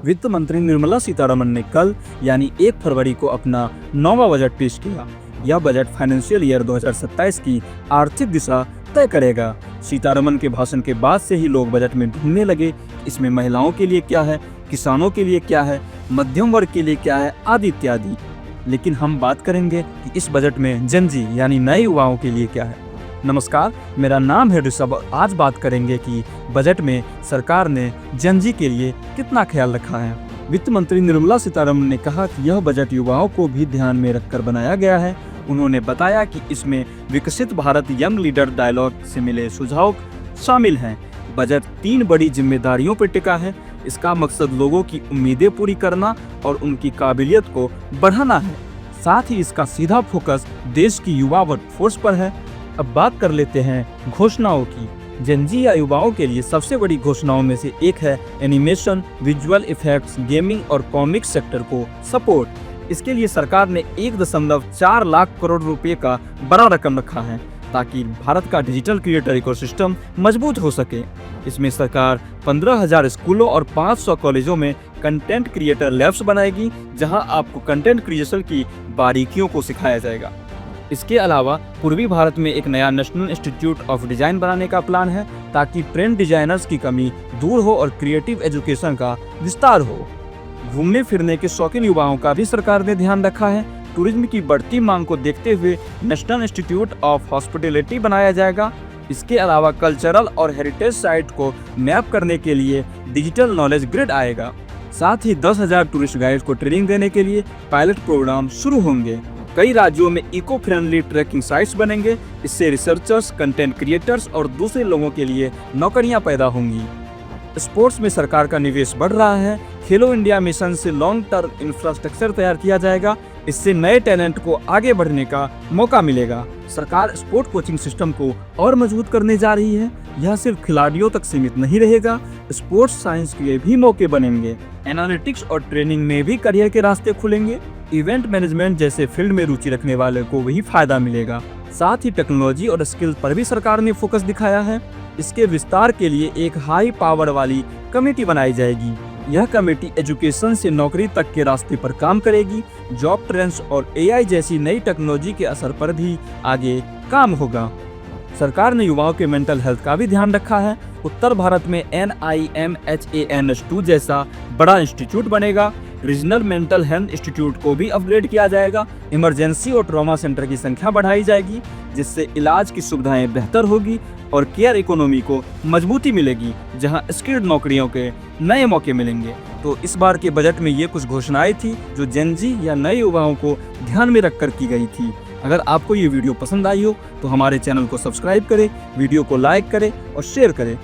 वित्त मंत्री निर्मला सीतारमण ने कल यानी 1 फरवरी को अपना 9वां बजट पेश किया। यह बजट फाइनेंशियल ईयर 2027 की आर्थिक दिशा तय करेगा। सीतारमण के भाषण के बाद से ही लोग बजट में ढूंढने लगे, इसमें महिलाओं के लिए क्या है, किसानों के लिए क्या है, मध्यम वर्ग के लिए क्या है, आदि इत्यादि। लेकिन हम बात करेंगे कि इस बजट में जेन ज़ी यानी नए युवाओं के लिए क्या है। नमस्कार, मेरा नाम है ऋषभ और आज बात करेंगे कि बजट में सरकार ने जेन ज़ी के लिए कितना ख्याल रखा है। वित्त मंत्री निर्मला सीतारमण ने कहा कि यह बजट युवाओं को भी ध्यान में रखकर बनाया गया है। उन्होंने बताया कि इसमें विकसित भारत यंग लीडर डायलॉग से मिले सुझाव शामिल हैं। बजट 3 बड़ी जिम्मेदारियों पर टिका है। इसका मकसद लोगों की उम्मीदें पूरी करना और उनकी काबिलियत को बढ़ाना है। साथ ही इसका सीधा फोकस देश की युवा वर्कफोर्स पर है। अब बात कर लेते हैं घोषणाओं की। जेन ज़ी या युवाओं के लिए सबसे बड़ी घोषणाओं में से एक है एनिमेशन, विजुअल इफेक्ट्स, गेमिंग और कॉमिक्स सेक्टर को सपोर्ट। इसके लिए सरकार ने 1.4 लाख करोड़ रुपए का बड़ा रकम रखा है ताकि भारत का डिजिटल क्रिएटर इकोसिस्टम मजबूत हो सके। इसमें सरकार 15,000 स्कूलों और 500 कॉलेजों में कंटेंट क्रिएटर लैब्स बनाएगी, जहां आपको कंटेंट क्रिएशन की बारीकियों को सिखाया जाएगा। इसके अलावा पूर्वी भारत में एक नया नेशनल इंस्टीट्यूट ऑफ डिजाइन बनाने का प्लान है ताकि ट्रेंड डिजाइनर्स की कमी दूर हो और क्रिएटिव एजुकेशन का विस्तार हो। घूमने फिरने के शौकीन युवाओं का भी सरकार ने ध्यान रखा है। टूरिज्म की बढ़ती मांग को देखते हुए नेशनल इंस्टीट्यूट ऑफ हॉस्पिटैलिटी बनाया जाएगा। इसके अलावा कल्चरल और हेरिटेज साइट को मैप करने के लिए डिजिटल नॉलेज ग्रिड आएगा। साथ ही 10,000 टूरिस्ट गाइड को ट्रेनिंग देने के लिए पायलट प्रोग्राम शुरू होंगे। कई राज्यों में इको फ्रेंडली ट्रैकिंग साइट्स बनेंगे। इससे रिसर्चर्स, कंटेंट क्रिएटर्स और दूसरे लोगों के लिए नौकरियां पैदा होंगी। स्पोर्ट्स में सरकार का निवेश बढ़ रहा है। खेलो इंडिया मिशन से लॉन्ग टर्म इंफ्रास्ट्रक्चर तैयार किया जाएगा। इससे नए टैलेंट को आगे बढ़ने का मौका मिलेगा। सरकार स्पोर्ट कोचिंग सिस्टम को और मजबूत करने जा रही है। यह सिर्फ खिलाड़ियों तक सीमित नहीं रहेगा, स्पोर्ट्स साइंस के भी मौके बनेंगे। एनालिटिक्स और ट्रेनिंग में भी करियर के रास्ते खुलेंगे। इवेंट मैनेजमेंट जैसे फील्ड में रुचि रखने वाले को भी फायदा मिलेगा। साथ ही टेक्नोलॉजी और स्किल पर भी सरकार ने फोकस दिखाया है। इसके विस्तार के लिए एक हाई पावर वाली कमेटी बनाई जाएगी। यह कमेटी एजुकेशन से नौकरी तक के रास्ते पर काम करेगी। जॉब ट्रेंड्स और एआई जैसी नई टेक्नोलॉजी के असर पर भी आगे काम होगा। सरकार ने युवाओं के मेंटल हेल्थ का भी ध्यान रखा है। उत्तर भारत में NIMHANS2 जैसा बड़ा इंस्टीट्यूट बनेगा। रीजनल मेंटल हेल्थ इंस्टीट्यूट को भी अपग्रेड किया जाएगा। इमरजेंसी और ट्रॉमा सेंटर की संख्या बढ़ाई जाएगी, जिससे इलाज की सुविधाएं बेहतर होगी और केयर इकोनॉमी को मजबूती मिलेगी, जहां स्किल्ड नौकरियों के नए मौके मिलेंगे। तो इस बार के बजट में ये कुछ घोषणाएं थी जो जेन ज़ी या नए युवाओं को ध्यान में रखकर की गई थी। अगर आपको ये वीडियो पसंद आई हो तो हमारे चैनल को सब्सक्राइब करें, वीडियो को लाइक करें और शेयर करें।